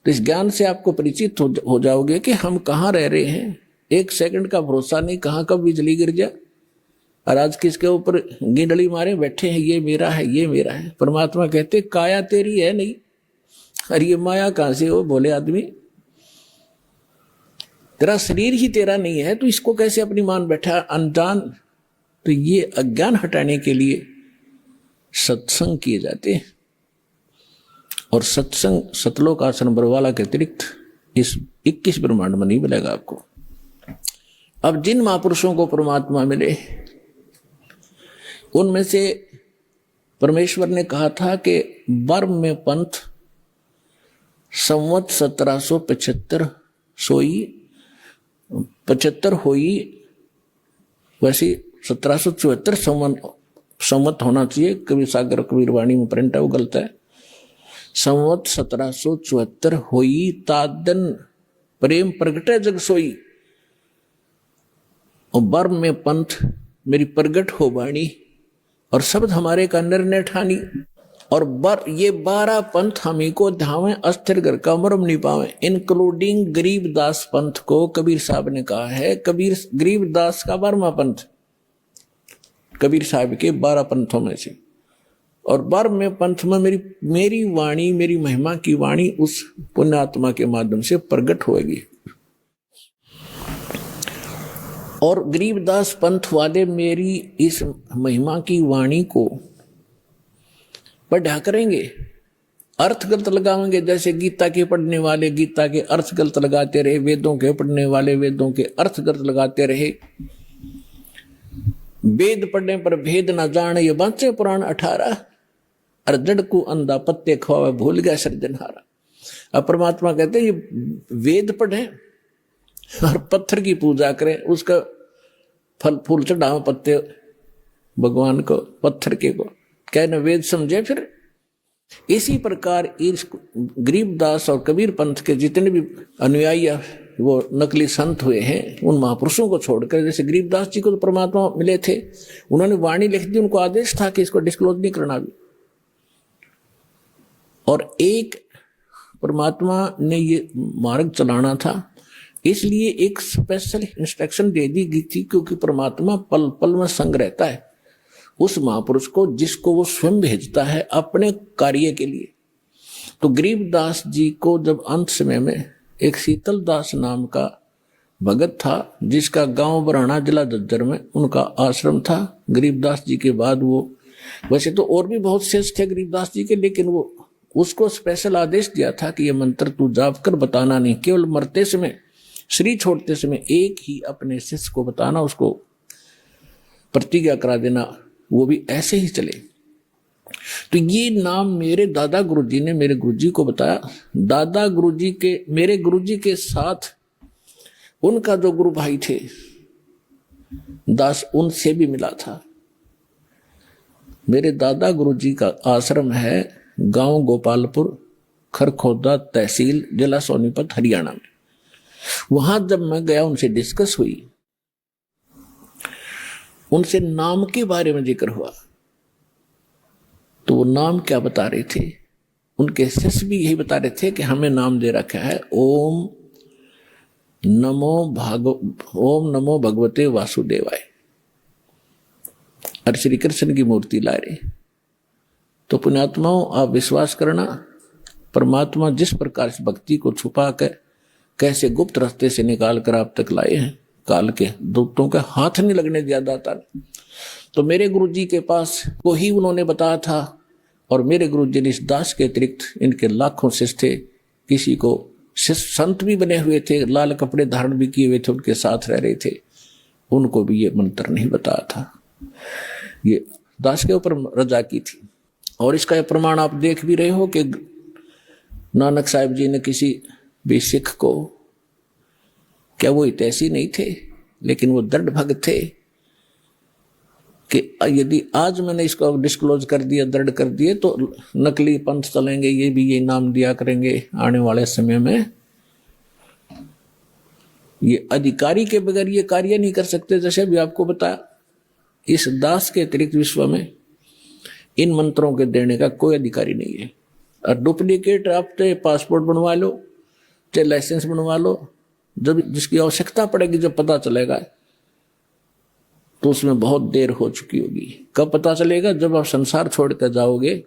तो इस ज्ञान से आपको परिचित हो जाओगे कि हम कहाँ रह रहे हैं। एक सेकंड का भरोसा नहीं, कहाँ कब बिजली गिर जाए। और आज किसके ऊपर गिंडली मारे बैठे हैं, ये मेरा है, ये मेरा है। परमात्मा कहते काया तेरी है नहीं, अरे ये माया कहां से हो बोले आदमी, तेरा शरीर ही तेरा नहीं है, तो इसको कैसे अपनी मान बैठा अनजान। तो ये अज्ञान हटाने के लिए सत्संग किए जाते हैं। और सत्संग सतलोक आसन बरवाला के अतिरिक्त इस 21 ब्रह्मांड में नहीं मिलेगा आपको। अब जिन महापुरुषों को परमात्मा मिले उनमें से परमेश्वर ने कहा था कि बर्म में पंथ संवत 1775 सोई 75 होई, वैसे 1774 संवत होना चाहिए। कबीर सागर कबीर वाणी में प्रिंट है, वो गलत है। संवत 1774 होई तादन प्रेम प्रगटे जग सोई। और बर्म में पंथ मेरी प्रगट हो वाणी, और शब्द हमारे का निर्णय ठानी। और ये 12 पंथ हमी को ध्यावे अस्थिर घर का मरम नहीं पावे, इंक्लूडिंग गरीबदास पंथ को कबीर साहब ने कहा है। गरीबदास का 12वां पंथ कबीर साहब के 12 पंथों में से। और 12वें पंथ में मेरी वाणी, मेरी महिमा की वाणी उस पुण्यात्मा के माध्यम से प्रकट होगी। और गरीबदास पंथ वाले मेरी इस महिमा की वाणी को पढ़ा करेंगे, अर्थ गलत लगाएंगे। जैसे गीता के पढ़ने वाले गीता के अर्थ गलत लगाते रहे, वेदों के पढ़ने वाले वेदों के अर्थ गलत लगाते रहे। वेद पढ़ने पर भेद न जाने ये बांचे पुराण 18, और जड़ को अंधा पत्ते खवावे भूल गया सृजनहारा। अब परमात्मा कहते हैं ये वेद पढ़े और पत्थर की पूजा करें, उसका फल फूल चढ़ाओ पत्ते भगवान को, पत्थर के को कहना वेद समझे। फिर इसी प्रकार इस गरीबदास और कबीर पंथ के जितने भी अनुयायी वो नकली संत हुए हैं, उन महापुरुषों को छोड़कर, जैसे गरीबदास जी को तो परमात्मा मिले थे, उन्होंने वाणी लिख दी, उनको आदेश था कि इसको डिस्क्लोज नहीं करना भी। और एक परमात्मा ने ये मार्ग चलाना था, इसलिए एक स्पेशल इंस्ट्रक्शन दे दी गई थी, क्योंकि परमात्मा पल पल में संग रहता है उस महापुरुष को जिसको वो स्वयं भेजता है अपने कार्य के लिए। तो गरीबदास जी को जब अंत समय में एक शीतल दास नाम का भगत था, जिसका गांव बराना जिला झज्जर में उनका आश्रम था। गरीबदास जी के बाद वो, वैसे तो और भी बहुत शेष थे गरीबदास जी के, लेकिन वो उसको स्पेशल आदेश दिया था कि ये मंत्र तू जाप कर बताना नहीं, केवल मरते समय शरीर छोड़ते समय एक ही अपने शिष्य को बताना, उसको प्रतिज्ञा करा देना, वो भी ऐसे ही चले। तो ये नाम मेरे दादा गुरुजी ने मेरे गुरुजी को बताया। दादा गुरुजी के, मेरे गुरुजी के साथ उनका जो गुरु भाई थे दास, उनसे भी मिला था। मेरे दादा गुरुजी का आश्रम है गांव गोपालपुर, खरखोदा तहसील, जिला सोनीपत, हरियाणा में। वहां जब मैं गया, उनसे डिस्कस हुई, उनसे नाम के बारे में जिक्र हुआ, तो वो नाम क्या बता रहे थे, उनके शिष्य भी यही बता रहे थे कि हमें नाम दे रखा है ओम नमो भगवते वासुदेवाय। और श्री कृष्ण की मूर्ति ला रहे। तो पुण्यात्माओं, आप विश्वास करना, परमात्मा जिस प्रकार से भक्ति को छुपा कर कैसे गुप्त रास्ते से निकाल कर आप तक लाए हैं, काल के दूतों का हाथ नहीं लगने दिया दाता ने। तो मेरे गुरुजी के पास को ही उन्होंने बताया था, और मेरे गुरुजी ने इस दास के अतिरिक्त इनके लाखों शिष्य थे, किसी को शिष्य संत भी बने हुए थे, लाल कपड़े धारण भी किए हुए थे, उनके साथ रह रहे थे, उनको भी ये मंत्र नहीं बताया था। ये दास के ऊपर रजा की थी। और इसका प्रमाण आप देख भी रहे हो कि नानक साहिब जी ने किसी भी सिख को, क्या वो हितैषी नहीं थे, लेकिन वो दृढ़ भक्त थे कि यदि आज मैंने इसको डिस्क्लोज कर दिया, दृढ़ कर दिए, तो नकली पंथ चलेंगे, ये भी ये नाम दिया करेंगे आने वाले समय में। ये अधिकारी के बगैर ये कार्य नहीं कर सकते। जैसे अभी आपको बताया, इस दास के अतिरिक्त विश्व में इन मंत्रों के देने का कोई अधिकारी नहीं है। और डुप्लीकेट आप तो पासपोर्ट बनवा लो, चाहे लाइसेंस बनवा लो, जब जिसकी आवश्यकता पड़ेगी जब पता चलेगा तो उसमें बहुत देर हो चुकी होगी। कब पता चलेगा? जब आप संसार छोड़कर जाओगे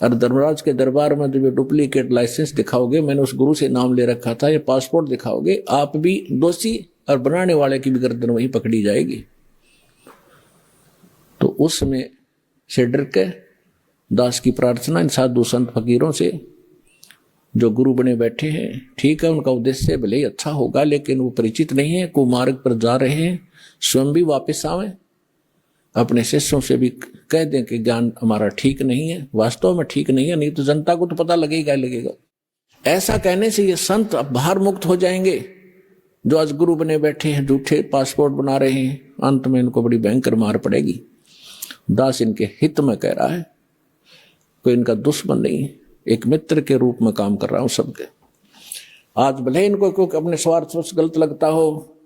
और धर्मराज के दरबार में जब ये डुप्लीकेट लाइसेंस दिखाओगे, मैंने उस गुरु से नाम ले रखा था, ये पासपोर्ट दिखाओगे, आप भी दोषी और बनाने वाले की भी गर्दन वही पकड़ी जाएगी। तो उसमें से डर के दास की प्रार्थना इन साधु संत फकीरों से जो गुरु बने बैठे हैं, ठीक है उनका उद्देश्य भले ही अच्छा होगा, लेकिन वो परिचित नहीं है, कुमार्ग पर जा रहे हैं, स्वयं भी वापस आवे, अपने शिष्यों से भी कह दें कि ज्ञान हमारा ठीक नहीं है, वास्तव में ठीक नहीं है, नहीं तो जनता को तो पता लगेगा ही लगेगा। ऐसा कहने से ये संत अब बाहर मुक्त हो जाएंगे जो आज गुरु बने बैठे हैं, झूठे पासपोर्ट बना रहे हैं, अंत में इनको बड़ी भयंकर मार पड़ेगी। दास इनके हित में कह रहा है, कोई इनका दुश्मन नहीं है, एक मित्र के रूप में काम कर रहा हूं सबके। आज भले इनको क्योंकि अपने स्वार्थ से गलत लगता हो,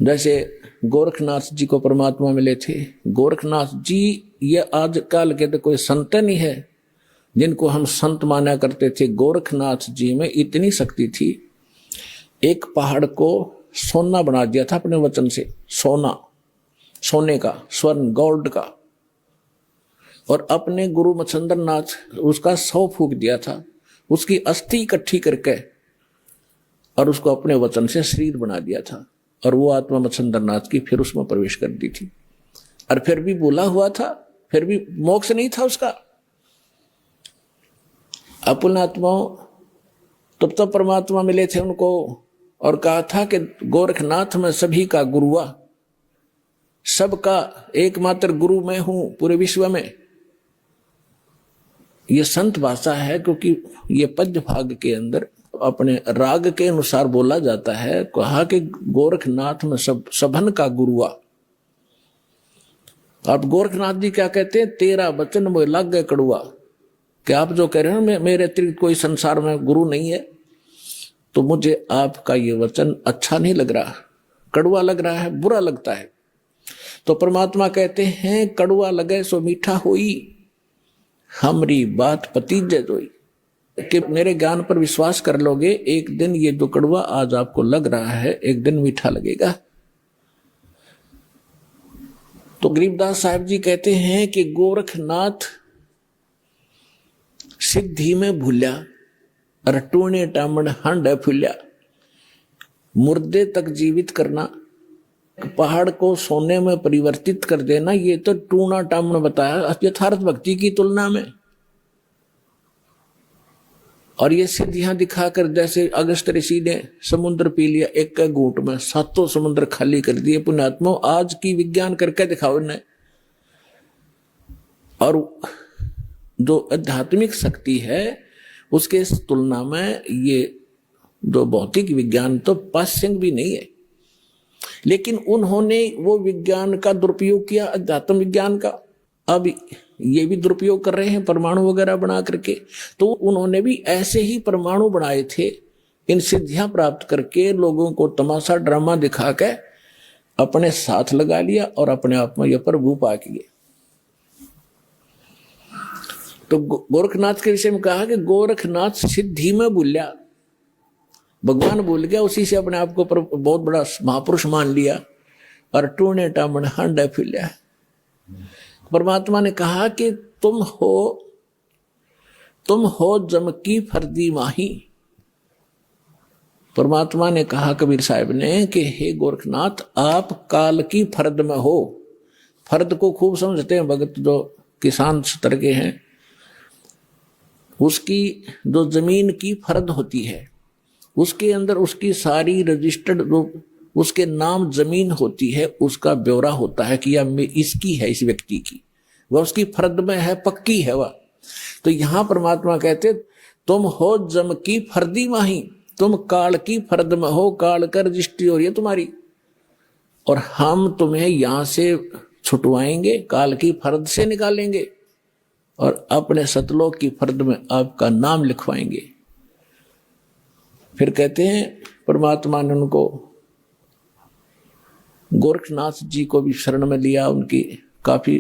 जैसे गोरखनाथ जी को परमात्मा मिले थे, गोरखनाथ जी ये आजकल के तो कोई संत नहीं है जिनको हम संत माना करते थे। गोरखनाथ जी में इतनी शक्ति थी, एक पहाड़ को सोना बना दिया था अपने वचन से, सोना, सोने का, स्वर्ण, गोल्ड का, और अपने गुरु मच्छिंद्र नाथ उसका 100 फूंक दिया था, उसकी अस्थि इकट्ठी करके और उसको अपने वचन से शरीर बना दिया था, और वो आत्मा मच्छिंद्र नाथ की फिर उसमें प्रवेश कर दी थी, और फिर भी बोला हुआ था, फिर भी मोक्ष नहीं था उसका। अपने आत्माओं तब परमात्मा मिले थे उनको और कहा था कि गोरखनाथ में सभी का गुरु हुआ, सबका एकमात्र गुरु मैं हूं पूरे विश्व में। ये संत भाषा है क्योंकि ये पद्य भाग के अंदर अपने राग के अनुसार बोला जाता है। कहा कि गोरखनाथ में सबन का गुरु हुआ। आप गोरखनाथ जी क्या कहते हैं? तेरा वचन मोह लग गए कड़ुआ, कि आप जो कह रहे हैं मेरे अतिरिक्त कोई संसार में गुरु नहीं है, तो मुझे आपका ये वचन अच्छा नहीं लग रहा, कड़ुआ लग रहा है, बुरा लगता है। तो परमात्मा कहते हैं कड़ुआ लगे सो मीठा होई, हमरी बात पतीजे जोई, कि मेरे ज्ञान पर विश्वास कर लोगे, एक दिन ये जो कड़वा आज आपको लग रहा है एक दिन मीठा लगेगा। तो गरीबदास साहब जी कहते हैं कि गोरखनाथ सिद्धि में भूल्या, रटूने टामण हंड फुल्या। मुर्दे तक जीवित करना, पहाड़ को सोने में परिवर्तित कर देना, ये तो टूना टामण बताया यथार्थ भक्ति की तुलना में। और ये सिद्धियां दिखाकर, जैसे अगस्त ऋषि ने समुद्र पी लिया एक घूंट में, 7 समुद्र खाली कर दिए। पुण्यात्मा आज की विज्ञान करके दिखाओ इन्हें। और जो आध्यात्मिक शक्ति है उसके तुलना में ये जो भौतिक विज्ञान तो पाश्चिंग भी नहीं है, लेकिन उन्होंने वो विज्ञान का दुरुपयोग किया, अध्यात्म विज्ञान का। अब ये भी दुरुपयोग कर रहे हैं परमाणु वगैरह बना करके। तो उन्होंने भी ऐसे ही परमाणु बनाए थे, इन सिद्धियां प्राप्त करके लोगों को तमाशा ड्रामा दिखा के अपने साथ लगा लिया और अपने आप में यह प्रभु पा किए। तो गोरखनाथ के विषय में कहा कि गोरखनाथ सिद्धि में भूल्या, भगवान भूल गया, उसी से अपने आप को बहुत बड़ा महापुरुष मान लिया और टूने टामण हंड फुल्या। परमात्मा ने कहा कि तुम हो जम की फर्दी माही। परमात्मा ने कहा कबीर साहब ने कि हे गोरखनाथ, आप काल की फर्द में हो। फर्द को खूब समझते हैं भगत जो किसान स्तर के हैं, उसकी जो जमीन की फर्द होती है उसके अंदर उसकी सारी रजिस्टर्ड जो उसके नाम जमीन होती है उसका ब्यौरा होता है कि यह इसकी है, इस व्यक्ति की, वह उसकी फर्द में है, पक्की है वह। तो यहां परमात्मा कहते तुम हो जम की फर्दी माही, तुम काल की फर्द में हो, काल का रजिस्ट्री हो रही है तुम्हारी, और हम तुम्हें यहां से छुटवाएंगे, काल की फर्द से निकालेंगे और अपने सतलोक की फर्द में आपका नाम लिखवाएंगे। फिर कहते हैं परमात्मा ने उनको गोरखनाथ जी को भी शरण में लिया, उनकी काफी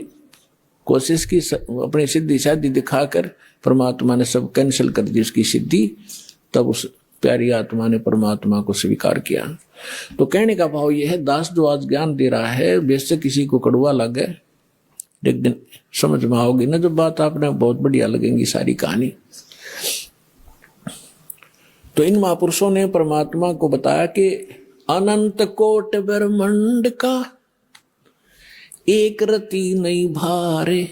कोशिश की, अपनी सिद्धि शादी दिखाकर परमात्मा ने सब कैंसिल कर दी उसकी सिद्धि। तब उस प्यारी आत्मा ने परमात्मा को स्वीकार किया। तो कहने का भाव यह है, दास जो आज ज्ञान दे रहा है, वैसे किसी को कड़वा लगे, एक दिन समझ में आओगी ना जब बात, आपने बहुत बढ़िया लगेंगी सारी कहानी। तो इन महापुरुषों ने परमात्मा को बताया कि अनंत कोट ब्रह्मांड का एक रति नहीं भारे,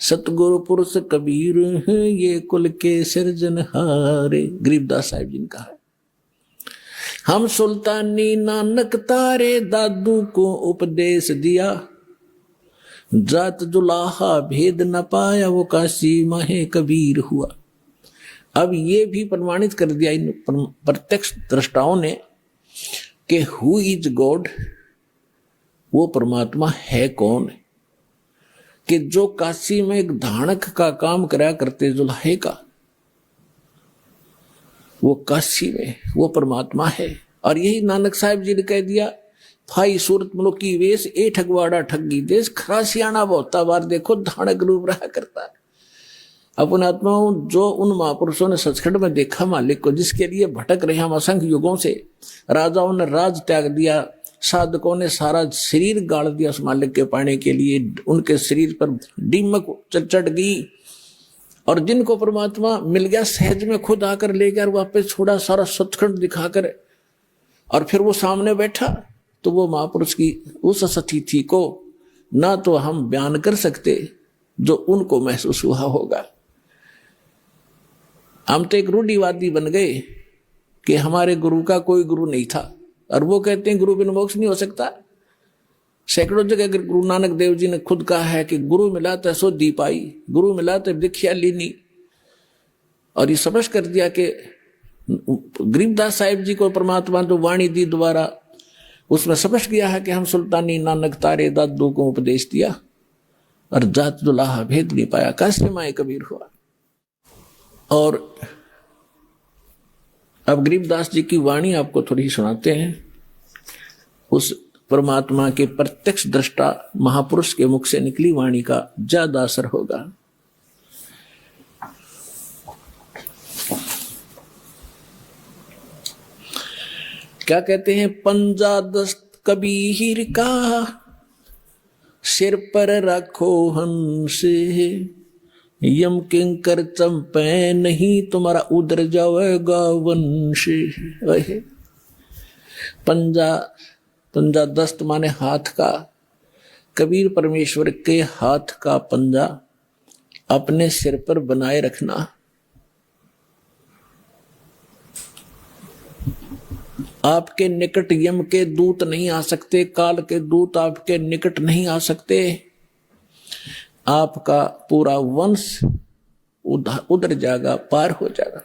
सतगुरु पुरुष कबीर ये कुल के सिरजनहारे। गरीबदास साहिब जी ने कहा है, हम सुल्तानी नानक तारे दादू को उपदेश दिया, जात जुलाहा भेद न पाया वो काशी माहे कबीर हुआ। अब ये भी प्रमाणित कर दिया इन प्रत्यक्ष दृष्टाओं ने कि हु इज गॉड, वो परमात्मा है कौन, कि जो काशी में एक धानक का काम कराया करते जुल्हे का, वो काशी में वो परमात्मा है। और यही नानक साहिब जी ने कह दिया, भाई सूरत मुल्क की वेश ए ठगवाड़ा ठगी देश, खरासियाना बहुता बार देखो धानक रूप रहा करता है। अपने आत्माओं, जो उन महापुरुषों ने सचखंड में देखा मालिक को, जिसके लिए भटक रहे हम असंख्य युगों से, राजाओं ने राज त्याग दिया, साधकों ने सारा शरीर गाड़ दिया उस मालिक के पाने के लिए, उनके शरीर पर दीमक चढ़ गई, और जिनको परमात्मा मिल गया सहज में खुद आकर ले गया, वापस छोड़ा सारा सचखंड दिखाकर, और फिर वो सामने बैठा, तो वो महापुरुष की उस स्थिति को ना तो हम बयान कर सकते जो उनको महसूस हुआ होगा। हम तो एक रूढ़िवादी बन गए कि हमारे गुरु का कोई गुरु नहीं था, और वो कहते हैं गुरु बिन मोक्ष नहीं हो सकता। सैकड़ों जगह गुरु नानक देव जी ने खुद कहा है कि गुरु मिला तो सो दी पाई, गुरु मिला तो दीक्षा लीनी। और ये समझ कर दिया कि गरीबदास साहिब जी को परमात्मा जो वाणी दी द्वारा, उसमें समझ गया है कि हम सुल्तानी नानक तारे दादू को उपदेश दिया, और जात दुलाहा भेद नहीं पाया, काशी माए कबीर हुआ। और अब गरीबदास जी की वाणी आपको थोड़ी सुनाते हैं, उस परमात्मा के प्रत्यक्ष दृष्टा महापुरुष के मुख से निकली वाणी का ज्यादा असर होगा। क्या कहते हैं, पंजा दस्त कबीर का सिर पर रखो हंस, यम किंकर चंपे नहीं तुम्हारा उधर जाएगा वंश। पंजा, पंजा दस्त माने हाथ का, कबीर परमेश्वर के हाथ का पंजा अपने सिर पर बनाए रखना। आपके निकट यम के दूत नहीं आ सकते, काल के दूत आपके निकट नहीं आ सकते, आपका पूरा वंश उधर जाएगा, पार हो जाएगा।